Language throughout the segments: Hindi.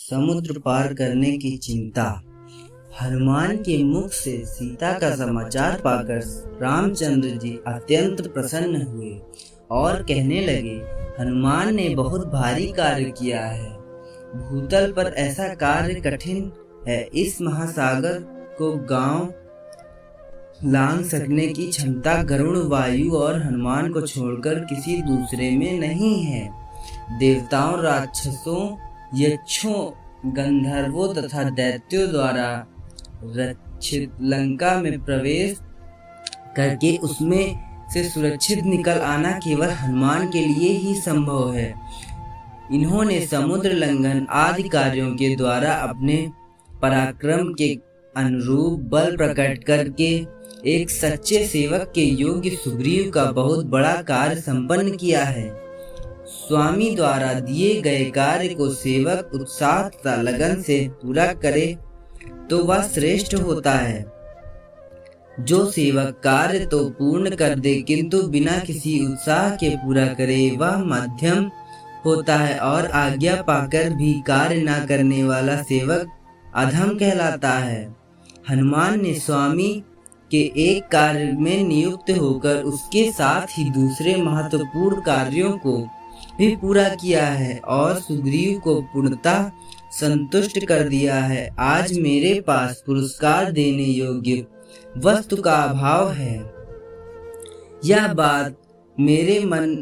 समुद्र पार करने की चिंता। हनुमान के मुख से सीता का समाचार पाकर रामचंद्र जी अत्यंत प्रसन्न हुए और कहने लगे, हनुमान ने बहुत भारी कार्य किया है। भूतल पर ऐसा कार्य कठिन है। इस महासागर को गांव लांघ सकने की क्षमता गरुड़, वायु और हनुमान को छोड़कर किसी दूसरे में नहीं है। देवताओं, राक्षसों, यक्षों, गंधर्वों तथा दैत्यों द्वारा रक्षित लंका में प्रवेश करके उसमें से सुरक्षित निकल आना केवल हनुमान के लिए ही संभव है। इन्होंने समुद्र लंघन आदि कार्यों के द्वारा अपने पराक्रम के अनुरूप बल प्रकट करके एक सच्चे सेवक के योग्य सुग्रीव का बहुत बड़ा कार्य संपन्न किया है। स्वामी द्वारा दिए गए कार्य को सेवक उत्साह तथा लगन से पूरा करे तो वह श्रेष्ठ होता है। जो सेवक कार्य तो पूर्ण कर दे किंतु बिना किसी उत्साह के पूरा करे वह मध्यम होता है, और आज्ञा पाकर भी कार्य न करने वाला सेवक अधम कहलाता है। हनुमान ने स्वामी के एक कार्य में नियुक्त होकर उसके साथ ही दूसरे महत्वपूर्ण कार्यों को भी पूरा किया है और सुग्रीव को पूर्णतः संतुष्ट कर दिया है। आज मेरे पास पुरस्कार देने योग्य वस्तु का अभाव है। यह बात मेरे मन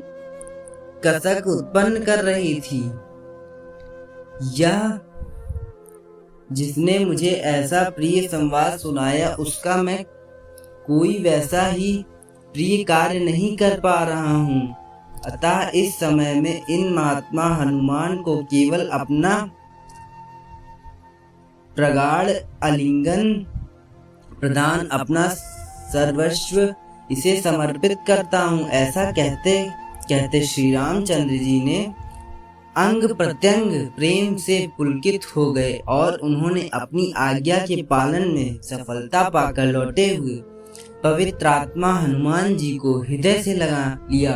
कसक उत्पन्न कर रही थी। यह जिसने मुझे ऐसा प्रिय संवाद सुनाया उसका मैं कोई वैसा ही प्रिय कार्य नहीं कर पा रहा हूँ। अतः इस समय में इन महात्मा हनुमान को केवल अपना प्रगाढ़ आलिंगन प्रदान, अपना सर्वस्व इसे समर्पित करता हूँ। ऐसा कहते कहते श्री रामचंद्र जी ने अंग प्रत्यंग प्रेम से पुलकित हो गए और उन्होंने अपनी आज्ञा के पालन में सफलता पाकर लौटे हुए पवित्र आत्मा हनुमान जी को हृदय से लगा लिया।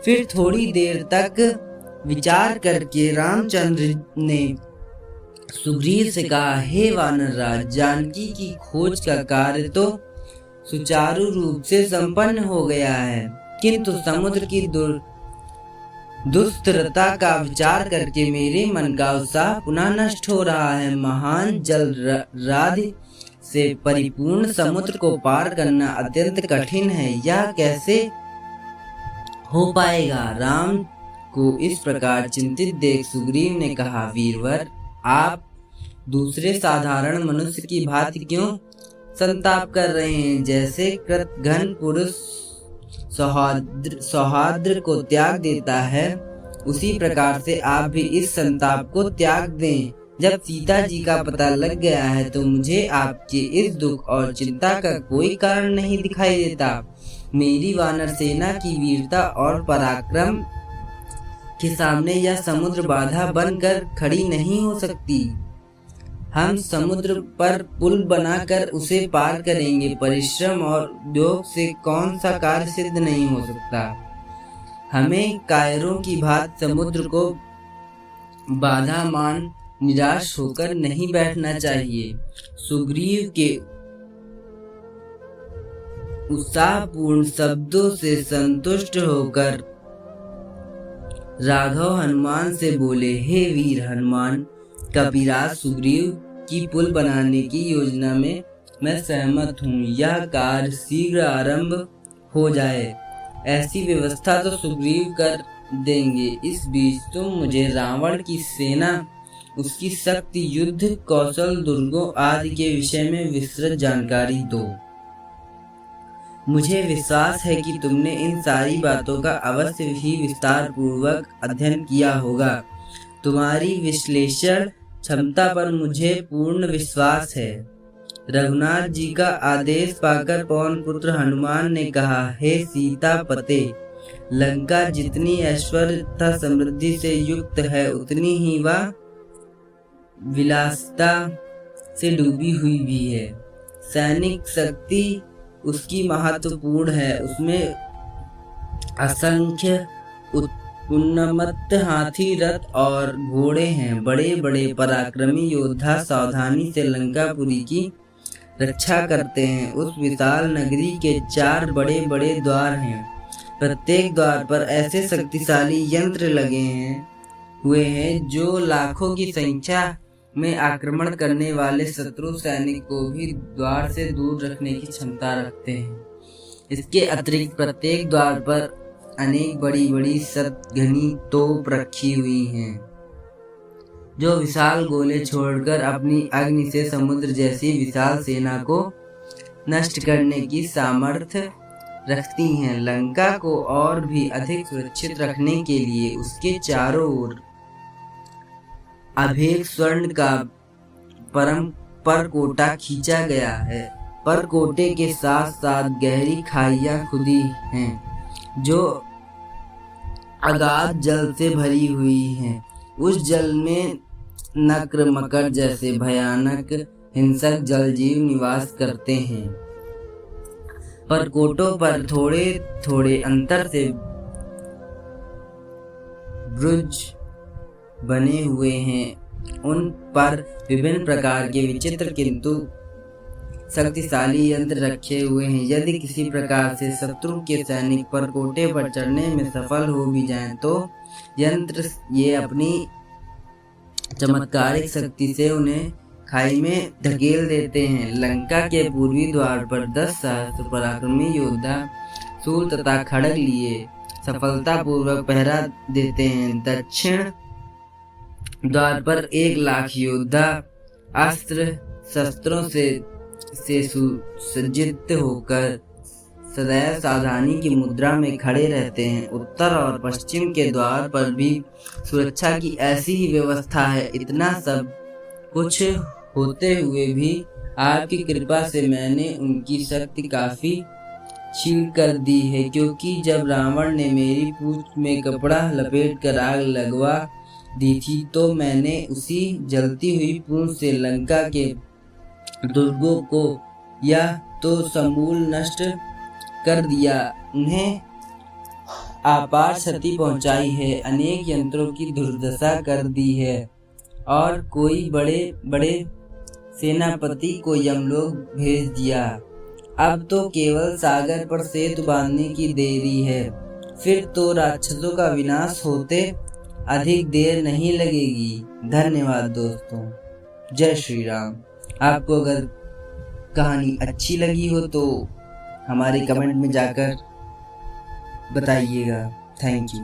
फिर थोड़ी देर तक विचार करके रामचंद्र ने सुग्रीव से कहा, हे वानर राज, जानकी की खोज का कार्य तो सुचारू रूप से संपन्न हो गया है, किंतु समुद्र की दुस्तिरता का विचार करके मेरे मन का उत्साह पुनः नष्ट हो रहा है। महान जल राधि से परिपूर्ण समुद्र को पार करना अत्यंत कठिन है। यह कैसे हो पाएगा? राम को इस प्रकार चिंतित देख सुग्रीव ने कहा, वीरवर, आप दूसरे साधारण मनुष्य की भांति क्यों संताप कर रहे हैं? जैसे कृतघ्न पुरुष सौहार्द को त्याग देता है, उसी प्रकार से आप भी इस संताप को त्याग दें। जब सीता जी का पता लग गया है तो मुझे आपके इस दुख और चिंता का कोई कारण नहीं दिखाई देता। मेरी वानर सेना की वीरता और पराक्रम के सामने यह समुद्र बाधा बनकर खड़ी नहीं हो सकती। हम समुद्र पर पुल बनाकर उसे पार करेंगे। परिश्रम और उद्योग से कौन सा कार्य सिद्ध नहीं हो सकता। हमें कायरों की भांति समुद्र को बाधा मान निराश होकर नहीं बैठना चाहिए। सुग्रीव के उत्साहपूर्ण शब्दों से संतुष्ट होकर राघव हनुमान से बोले, हे वीर हनुमान, कपिराज सुग्रीव की पुल बनाने की योजना में मैं सहमत हूँ। यह कार्य शीघ्र आरंभ हो जाए, ऐसी व्यवस्था तो सुग्रीव कर देंगे। इस बीच तुम मुझे रावण की सेना, उसकी शक्ति, युद्ध कौशल, दुर्गों आदि के विषय में विस्तृत जानकारी दो। मुझे विश्वास है कि तुमने इन सारी बातों का अवश्य ही विस्तार पूर्वक अध्ययन किया होगा। तुम्हारी विश्लेषण क्षमता पर मुझे पूर्ण विश्वास है। रघुनाथ जी का आदेश पाकर पवन पुत्र हनुमान ने कहा, हे सीतापते, लंका जितनी ऐश्वर्य तथा समृद्धि से युक्त है उतनी ही वह विलासिता से डूबी हुई भी है। सैनिक शक्ति उसकी महत्वपूर्ण है, उसमें असंख्य उन्नत हाथी, रथ और घोड़े हैं। बड़े बड़े पराक्रमी योद्धा सावधानी से लंकापुरी की रक्षा करते हैं। उस विशाल नगरी के 4 बड़े बड़े द्वार हैं। प्रत्येक द्वार पर ऐसे शक्तिशाली यंत्र लगे हुए हैं जो लाखों की संख्या में आक्रमण करने वाले शत्रु सैनिक को भी द्वार से दूर रखने की क्षमता रखते हैं। इसके अतिरिक्त प्रत्येक द्वार पर अनेक बड़ी बड़ी शतघनी तोप रखी हुई हैं जो विशाल गोले छोड़कर अपनी अग्नि से समुद्र जैसी विशाल सेना को नष्ट करने की सामर्थ्य रखती हैं। लंका को और भी अधिक सुरक्षित रखने के लिए उसके चारों ओर अभेद स्वर्ण का परकोटा खींचा गया है। परकोटे के साथ साथ गहरी खाइयां खुदी हैं जो अगाध जल से भरी हुई हैं। उस जल में नक्र मकर जैसे भयानक हिंसक जलजीव निवास करते हैं। परकोटों पर थोड़े थोड़े अंतर से ब्रुज बने हुए हैं। उन पर विभिन्न प्रकार के विचित्र किंतु शक्तिशाली यंत्र रखे हुए हैं। यदि किसी प्रकार से शत्रु के सैनिक परकोटे पर चढ़ने में सफल हो भी जाएं तो यंत्र ये अपनी चमत्कारिक शक्ति से उन्हें खाई में धकेल देते हैं। लंका के पूर्वी द्वार पर 10 सहस्त्र पराक्रमी योद्धा शूल तथा खड्ग लिए सफलतापूर्वक पहरा देते हैं। दक्षिण द्वार पर 1 लाख योद्धा अस्त्र शस्त्रों से सुसज्जित होकर सदैव सावधानी की मुद्रा में खड़े रहते हैं। उत्तर और पश्चिम के द्वार पर भी सुरक्षा की ऐसी ही व्यवस्था है। इतना सब कुछ होते हुए भी आपकी कृपा से मैंने उनकी शक्ति काफी क्षीण कर दी है, क्योंकि जब रावण ने मेरी पूंछ में कपड़ा लपेट कर आग लगवा दी थी तो मैंने उसी जलती हुई पूंछ से लंका के दुर्गों को या तो समूल नष्ट कर दिया, उन्हें अपार क्षति पहुंचाई है, अनेक यंत्रों की दुर्दशा कर दी है और कोई बड़े बड़े सेनापति को यमलोक भेज दिया। अब तो केवल सागर पर सेतु बांधने की देरी है, फिर तो राक्षसों का विनाश होते अधिक देर नहीं लगेगी। धन्यवाद दोस्तों। जय श्री राम। आपको अगर कहानी अच्छी लगी हो तो हमारे कमेंट में जाकर बताइएगा। Thank you.